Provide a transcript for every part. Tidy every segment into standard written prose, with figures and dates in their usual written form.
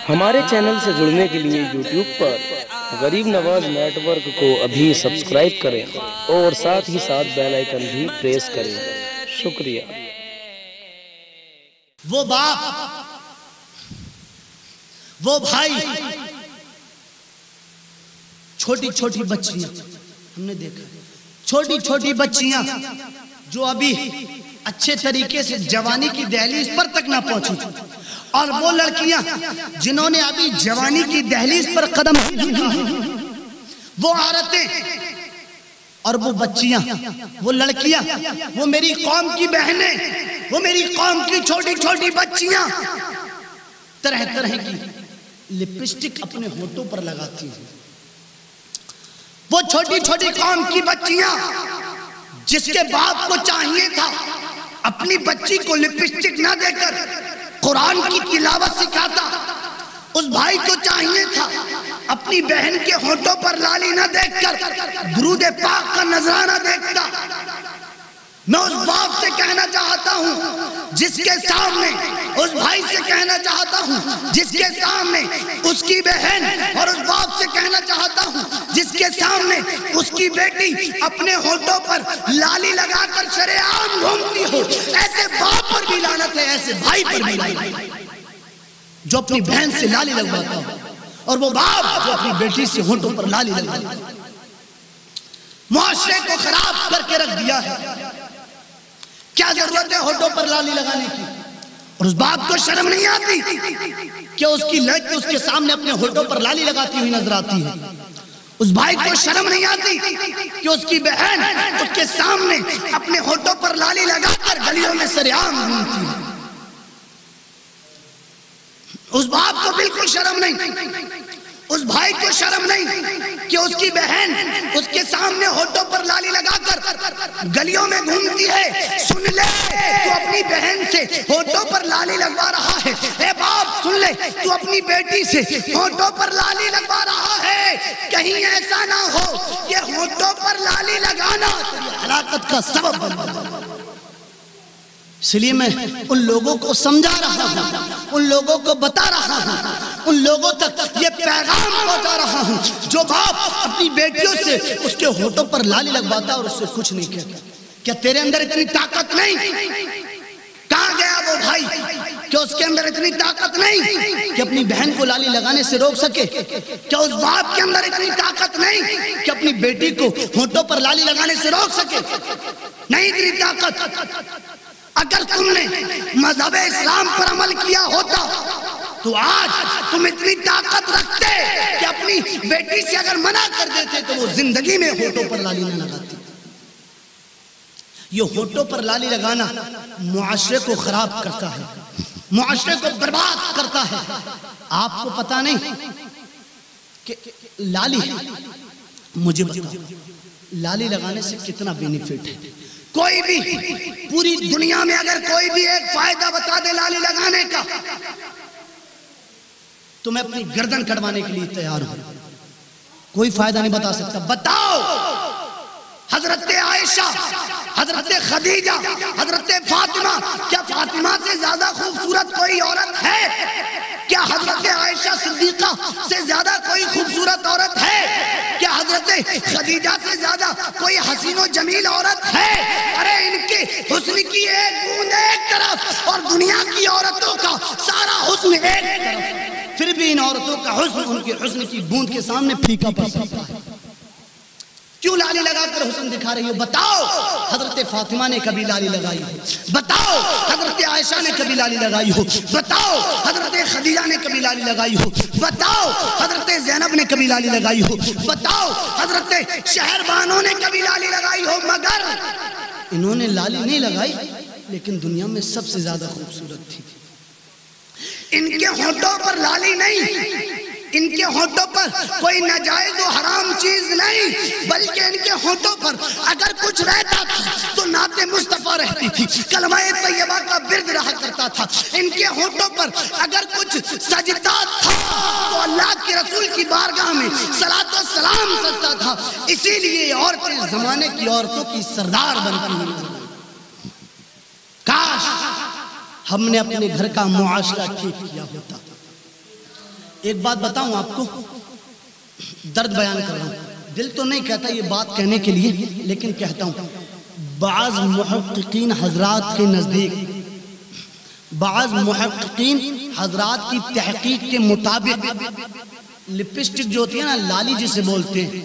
हमारे चैनल से जुड़ने के लिए YouTube पर गरीब नवाज नेटवर्क को अभी सब्सक्राइब करें और साथ ही साथ बेल आइकन भी प्रेस करें। शुक्रिया। वो बाप, वो भाई, छोटी छोटी बच्चियां हमने देखा, छोटी छोटी बच्चियां जो अभी अच्छे तरीके से जवानी की दहलीज पर तक ना पहुंची, और वो लड़कियां जिन्होंने अभी जवानी की दहलीज पर कदम, वो औरतें और वो बच्चियां, वो लड़कियां, वो मेरी कौम की बहनें, वो मेरी कौम की छोटी छोटी बच्चियां तरह तरह की लिपस्टिक अपने होठों पर लगाती हैं। वो छोटी छोटी कौम की बच्चियां जिसके बाप को चाहिए था अपनी बच्ची को लिपस्टिक ना देकर कुरान की तिलावत सिखाता, उस भाई को चाहिए था अपनी बहन के होठों पर लाली ना देखकर दुरूद पाक का नजराना देखता। मैं उस बाप से कहना चाहता हूं जिसके सामने, उस भाई से कहना चाहता हूं जिसके सामने उसकी बहन, और उस बाप से कहना चाहता हूं जिसके सामने उसकी बेटी अपने होठों पर लाली लगाकर शरेआम घूमती हो। ऐसे बाप पर भी लानत है, ऐसे भाई पर भी लानत है जो अपनी बहन से लाली लगवाता हो, और वो बाप जो अपनी बेटी से होठों पर लाली लगवाता है। मुआशरे को खराब करके रख दिया है। क्या जरूरत है होठों पर लाली लगाने की? और उस बाप को शर्म नहीं आती कि उसकी लड़की उसके सामने अपने होठों पर लाली लगाती हुई नजर आती है? उस भाई को शर्म नहीं आती कि उसकी बहन उसके सामने अपने होठों पर लाली लगाकर गलियों में सरेआम घूमती है? उस बाप को बिल्कुल शर्म नहीं, उस भाई को शर्म नहीं कि उसकी बहन उसके सामने होठों पर लाली लगाकर गलियों में घूमती है। सुन ले, तू अपनी बहन से होठों पर लाली लगवा रहा है। ए बाप सुन ले, तू अपनी बेटी से होठों पर लाली लगवा रहा है। कहीं ऐसा ना हो कि होठों पर लाली लगाना हलाकत का सबब बन जाए। इसलिए मैं उन लोगों को समझा रहा हूं, उन लोगों को बता रहा हूं, उन लोगों तक ये पैगाम पहुंचा रहा हूं जो बाप अपनी बेटियों से उसके होठों पर लाली लगवाता और उससे कुछ नहीं कहता। क्या तेरे अंदर इतनी ताकत नहीं? कहां गया वो भाई कि उसके अंदर इतनी ताकत नहीं कि अपनी बहन को लाली लगाने से रोक सके? क्या उस बाप के अंदर इतनी ताकत नहीं कि अपनी बेटी को होठों पर लाली लगाने से रोक सके? नहीं इतनी ताकत। अगर तुमने मजहब इस्लाम पर अमल किया होता तो आज तुम इतनी ताकत रखते कि अपनी बेटी से अगर मना कर देते तो वो जिंदगी में होठों पर लाली न लगाती। ये होठों पर लाली लगाना मुआशरे को खराब करता है, मुआशरे को बर्बाद करता है। आपको पता नहीं कि लाली, मुझे बताओ लाली लगाने से कितना बेनिफिट है? कोई भी पूरी दुनिया में अगर कोई भी एक फायदा बता दे लाली लगाने का तो मैं अपनी गर्दन कटवाने के लिए तैयार हूं। कोई फायदा नहीं बता सकता। बताओ, हजरत आयशा, हजरत खदीजा, हजरत फातिमा, क्या फातिमा से ज्यादा खूबसूरत कोई औरत है? क्या हजरत आयशा सिद्दीका से ज्यादा कोई खूबसूरत औरत है? क्या हजरत खदीजा से ज्यादा कोई हसीन और जमील औरत है? अरे इनके हुस्न की एक बूंद एक तरफ और दुनिया की औरतों का सारा हुस्न एक तरफ, फिर भी इन औरतों का हुस्न उनके हुस्न की बूंद के सामने फीका पड़ सकता है। क्यों लाली लगाकर हुस्न दिखा रही हो? बताओ, हजरत फातिमा ने कभी लाली लगाई हो? बताओ, हजरत आयशा ने कभी लाली लगाई हो? बताओ, हजरत खदीजा ने कभी लाली लगाई हो? बताओ, हजरत ज़ैनब ने कभी लाली लगाई हो? बताओ, हजरत शहरबानों ने कभी लाली लगाई हो? मगर इन्होंने लाली नहीं लगाई, लेकिन दुनिया में सबसे ज्यादा खूबसूरत थी। इनके होठों पर लाली नहीं, इनके होठों पर कोई नाजायज और हराम चीज नहीं, बल्कि इनके होठों पर अगर कुछ रहता था तो नाते मुस्तफा रहती थी, कलमाए तैयबा का बिर्द रहा करता था। इनके होठों पर अगर कुछ सजदा था तो अल्लाह के रसूल की बारगाह में सलात व सलाम करता था। इसीलिए औरतें जमाने की औरतों की सरदार बनती हुई। काश हमने अपने घर का मुआशरा ठीक किया होता। एक बात बताऊं आपको, दर्द बयान कर रहा हूं, दिल तो नहीं कहता ये बात कहने के लिए, लेकिन कहता हूं। बाज़ मुहक्किकीन हजरात के नज़दीक, बाज़ मुहक्किकीन हजरात की तहकीक के मुताबिक लिपस्टिक जो होती है ना, लाली जिसे बोलते हैं,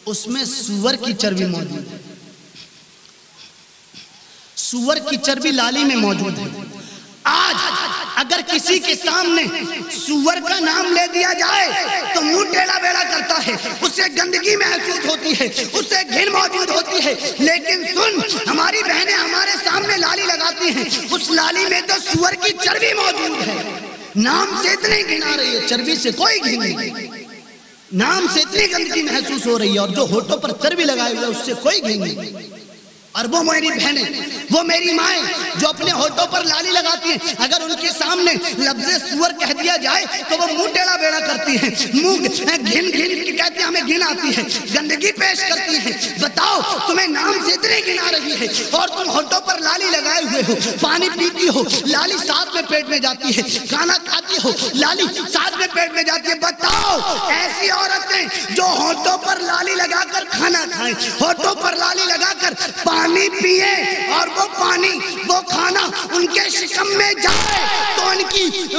उसमें सूअर की चर्बी मौजूद है। सूअर की चर्बी लाली में मौजूद है। आज अगर किसी के सामने सूअर का नाम ले दिया जाए तो मुंह टेढ़ा बेड़ा करता है, उससे गंदगी महसूस होती है, उससे घिन मौजूद होती है। लेकिन सुन, हमारी बहनें हमारे सामने लाली लगाती हैं, उस लाली में तो सूअर की चर्बी मौजूद है। नाम से इतनी घिन आ रही है, चर्बी से कोई घिन नहीं। नाम से इतनी गंदगी महसूस हो रही है, और जो होठों पर चर्बी लगाए हुए उससे कोई घिन नहीं। और वो मेरी बहनें, वो मेरी माएँ जो अपने होठों पर लाली लगाती हैं, अगर उनके सामने लफ्ज़े सूअर कह दिया जाए तो वो मुंह टेढ़ा बेड़ा करती हैं, मुंह घिन घिन कहती हैं, हमें घिन आती है, गंदगी पेश करती हैं। बताओ, तुम्हें नाम से इतनी घिन आ रही है और तुम होठों पर लाली लगाए हुए हो, पानी पीती हो, लाली साथ में पेट में जाती है, खाना खाती हो, लाली साथ में पेट में जाती है। बताओ, ऐसी औरतें जो होठों पर लाली लगाकर खाना खाएं, होठों पर लाली लगाकर पानी पिए, और वो पानी, वो खाना उनके शिकम में जाए तो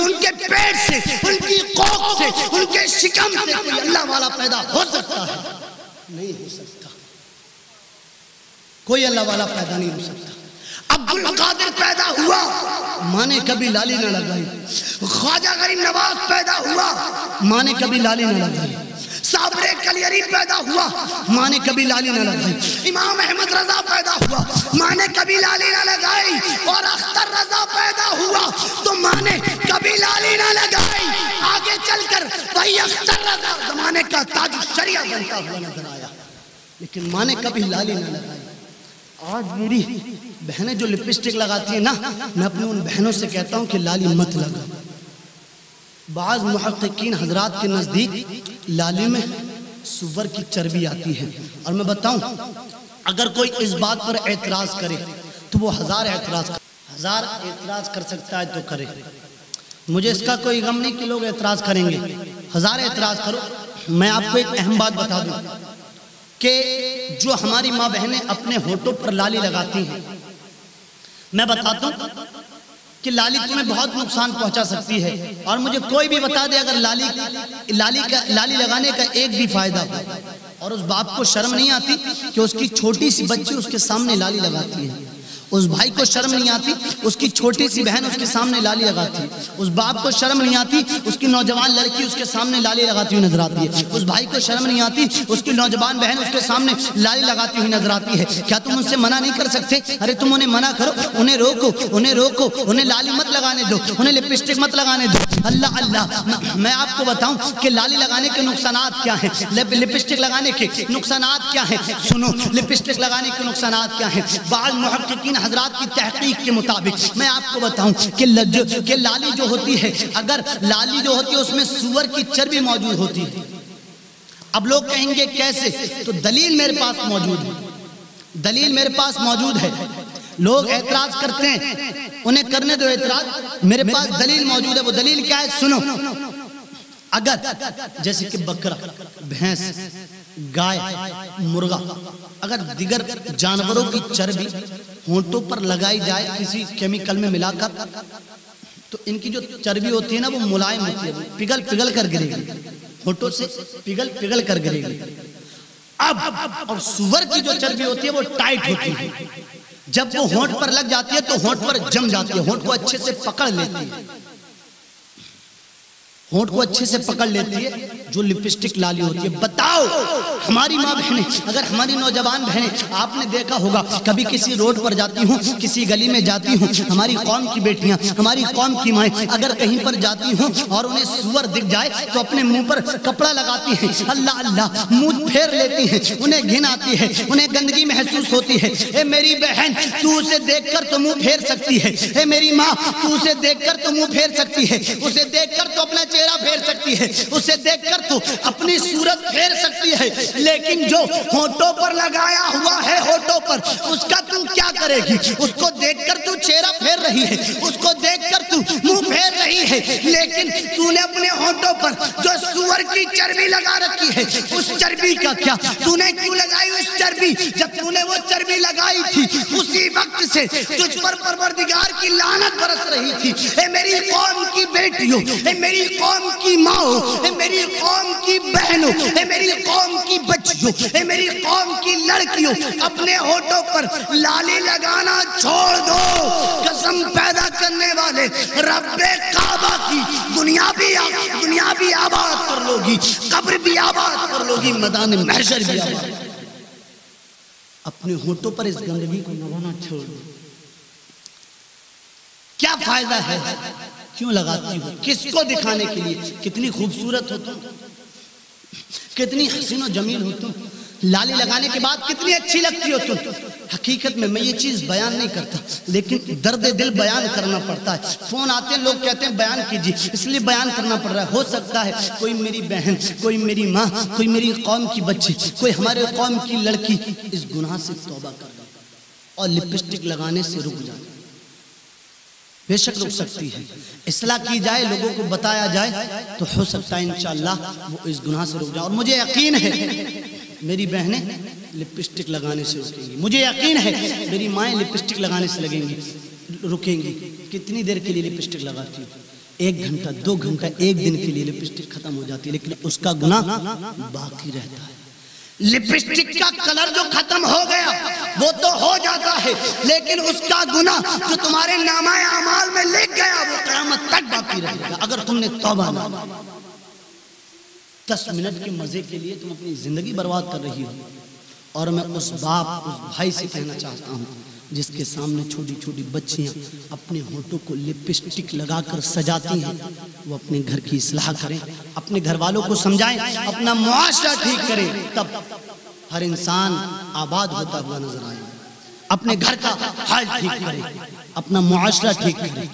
उनके पेट से, उनकी कोख से, उनके शिकम से कोई अल्लाह वाला पैदा हो सकता है? नहीं हो सकता। कोई अल्लाह वाला पैदा नहीं हो सकता। अब्दुल कादिर पैदा हुआ, माँ ने कभी लाली न लगाई। ख्वाजा गरीब नवाज पैदा हुआ, माँ ने कभी लाली न लगाई। साबरे कलियरी पैदा हुआ, माँ ने कभी लाली न लगाई। इमाम अहमद रजा पैदा हुआ, माँ ने कभी लाली न लगाई। और अख्तर रजा पैदा हुआ तो माँ ने कभी लाली न लगाई। आगे चलकर वही अख्तर रजा जमाने का ताज शरिया बनता हुआ नजर आया, लेकिन माँ ने कभी लाली न लगाई। आज मेरी बहनें जो लिपस्टिक लगाती है ना, मैं अपनी उन बहनों से कहता हूँ कि लाली मत लगा। बाज़ मुहक्किकीन हजरात के नज़दीक लाली में सूअर की चर्बी आती है। और मैं बताऊं, अगर कोई इस बात पर एतराज़ करे तो वो हजार एतराज़ कर सकता है तो करे। मुझे इसका कोई गम नहीं कि लोग एतराज़ करेंगे, हजार एतराज़ करो। मैं आपको एक अहम बात बता दूं कि जो हमारी माँ बहनें अपने होठों पर लाली लगाती हैं, मैं बताता हूँ कि लाली तुम्हें बहुत नुकसान पहुंचा सकती है। और मुझे कोई भी बता दे अगर लाली लगाने का एक भी फायदा हो, और उस बाप को शर्म नहीं आती कि उसकी छोटी सी बच्ची उसके सामने लाली लगाती है, उस भाई को शर्म नहीं आती उसकी छोटी सी बहन उसके सामने लाली लगाती है, उस बाप को शर्म नहीं आती उसकी नौजवान लड़की उसके सामने लाली लगाती हुई नजर आती है, उस भाई को शर्म नहीं आती उसकी नौजवान बहन उसके सामने लाली लगाती हुई नजर आती है। क्या तुम उनसे मना नहीं कर सकते? अरे तुम उन्हें मना करो, उन्हें रोको, उन्हें लाली मत लगाने दो, उन्हें लिपस्टिक मत लगाने दो। अल्लाह अल्लाह, मैं आपको बताऊं कि लाली लगाने के नुकसानात क्या हैं, लिपस्टिक लगाने के नुकसानात क्या हैं। सुनो, लिपस्टिक लगाने के नुकसानात क्या हैं। बाज़ मुहक्किकीन हजरात की तहकीक के मुताबिक मैं आपको बताऊं कि लाली जो होती है, अगर लाली जो होती है उसमें सूअर की चर्बी मौजूद होती है। अब लोग कहेंगे कैसे, तो दलील मेरे पास मौजूद है, दलील मेरे पास मौजूद है। लोग एतराज करते हैं, उन्हें करने दो एतराज, मेरे पास दलील मौजूद है। वो दलील क्या है? सुनो, अगर जैसे कि बकरा, भैंस, गाय, मुर्गा, अगर दिगर जानवरों की चर्बी होंठों पर लगाई जाए किसी केमिकल में मिलाकर, तो इनकी जो चर्बी होती है ना वो मुलायम होती है, पिघल कर गिरेगी, होंठों से पिघल कर गिरेगी। अब और सूअर की जो चर्बी होती है वो टाइट होती है, जब वो होंठ पर लग जाती है तो होंठ पर जम जाती है, होंठ को अच्छे से पकड़ लेती है, होंठ को अच्छे से पकड़ लेती है जो लिपस्टिक लाली होती है। बताओ, हमारी माँ बहनें, अगर हमारी नौजवान बहनें, आपने देखा होगा कभी किसी रोड पर जाती हूँ, किसी गली में जाती हूँ, हमारी कौम की बेटियां, हमारी कौम की माएँ अगर कहीं पर जाती हूँ और उन्हें सूअर दिख जाए तो अपने मुंह पर कपड़ा लगाती हैं, अल्लाह अल्लाह मुंह फेर लेती हैं, उन्हें घिन आती है, उन्हें गंदगी महसूस होती है। ए मेरी बहन, तू उसे देखकर तो मुंह फेर सकती है, ए मेरी माँ तू उसे देखकर तो मुंह फेर सकती है, उसे देखकर तो अपना चेहरा फेर सकती है, उसे देखकर तो अपनी सूरत फेर सकती है, लेकिन जो होठों पर लगाया हुआ है, होठों पर, उसका तू क्या करेगी? उसको देखकर तू चेहरा फेर रही है, उसको देखकर तू मुंह फेर रही है, लेकिन तूने अपने होठों पर जो सुअर की चर्बी लगा रखी है, उस चर्बी का क्या? तूने क्यों लगाई उस चर्बी? जब तूने वो चर्बी लगाई थी, उसी वक्त से तुझ पर परवरदिगार की लानत बरस रही थी। ए मेरी कौम की बेटियों, ए मेरी कौम की माओ, ए मेरी कौम की बहनों, ए मेरी कौम की बच्चियों, ए मेरी कौम की लड़कियों, अपने होठों पर लाली लगाना छोड़ दो। कसम पैदा करने वाले रब्बे काबा की, दुनिया भी आबाद कर लोगी, कब्र भी आबाद कर लोगी, मैदान महशर भी आबाद। अपने होठों पर इस गंदगी को लगाना छोड़ दो। क्या फायदा है? क्यों लगाती हो? किसको दिखाने के लिए? कितनी खूबसूरत हो तुम, कितनी हसीन और जमील हो तुम। लाली लगाने के बाद कितनी अच्छी लगती हो तुम। हकीकत में मैं ये चीज़ बयान नहीं करता, लेकिन दर्द दिल बयान करना पड़ता है। फ़ोन आते हैं, लोग कहते हैं बयान कीजिए, इसलिए बयान करना पड़ रहा है। हो सकता है कोई मेरी बहन, कोई मेरी माँ, कोई मेरी कौम की बच्ची, कोई हमारे कौम की लड़की इस गुनाह से तौबा कर ले और लिपस्टिक लगाने से रुक जाए। बेशक रुक सकती है, इस्लाह की जाए, लोगों को बताया जाए, तो हो सकता है इंशाअल्लाह वो इस गुनाह से रुक जाए। और मुझे यकीन है मेरी बहनें लिपस्टिक लगाने से रुकेंगी, मुझे यकीन है मेरी माएँ लिपस्टिक लगाने से रुकेंगी। कितनी देर के लिए लिपस्टिक लगाती हूँ? 1 घंटा, 2 घंटा, 1 दिन के लिए लिपस्टिक खत्म हो जाती है, लेकिन उसका गुनाह बाकी रहता है। लिपस्टिक का कलर जो खत्म हो गया वो तो हो जाता है, लेकिन उसका गुनाह जो तुम्हारे नामाए अमाल में लिख गया वो क़यामत तक बाकी रहेगा, अगर तुमने तौबा ना। 10 मिनट के मजे के लिए तुम अपनी जिंदगी बर्बाद कर रही हो। और मैं उस बाप, उस भाई से कहना चाहता हूँ जिसके सामने छोटी छोटी बच्चियाँ अपने होठों को लिपस्टिक लगाकर सजाती हैं, वो अपने घर की इस्लाह करें, अपने घर वालों को समझाएं, अपना मुआशरा ठीक करें, तब हर इंसान आबाद होता हुआ नजर आए। अपने घर का हाल ठीक करें, अपना मुआशरा ठीक करें,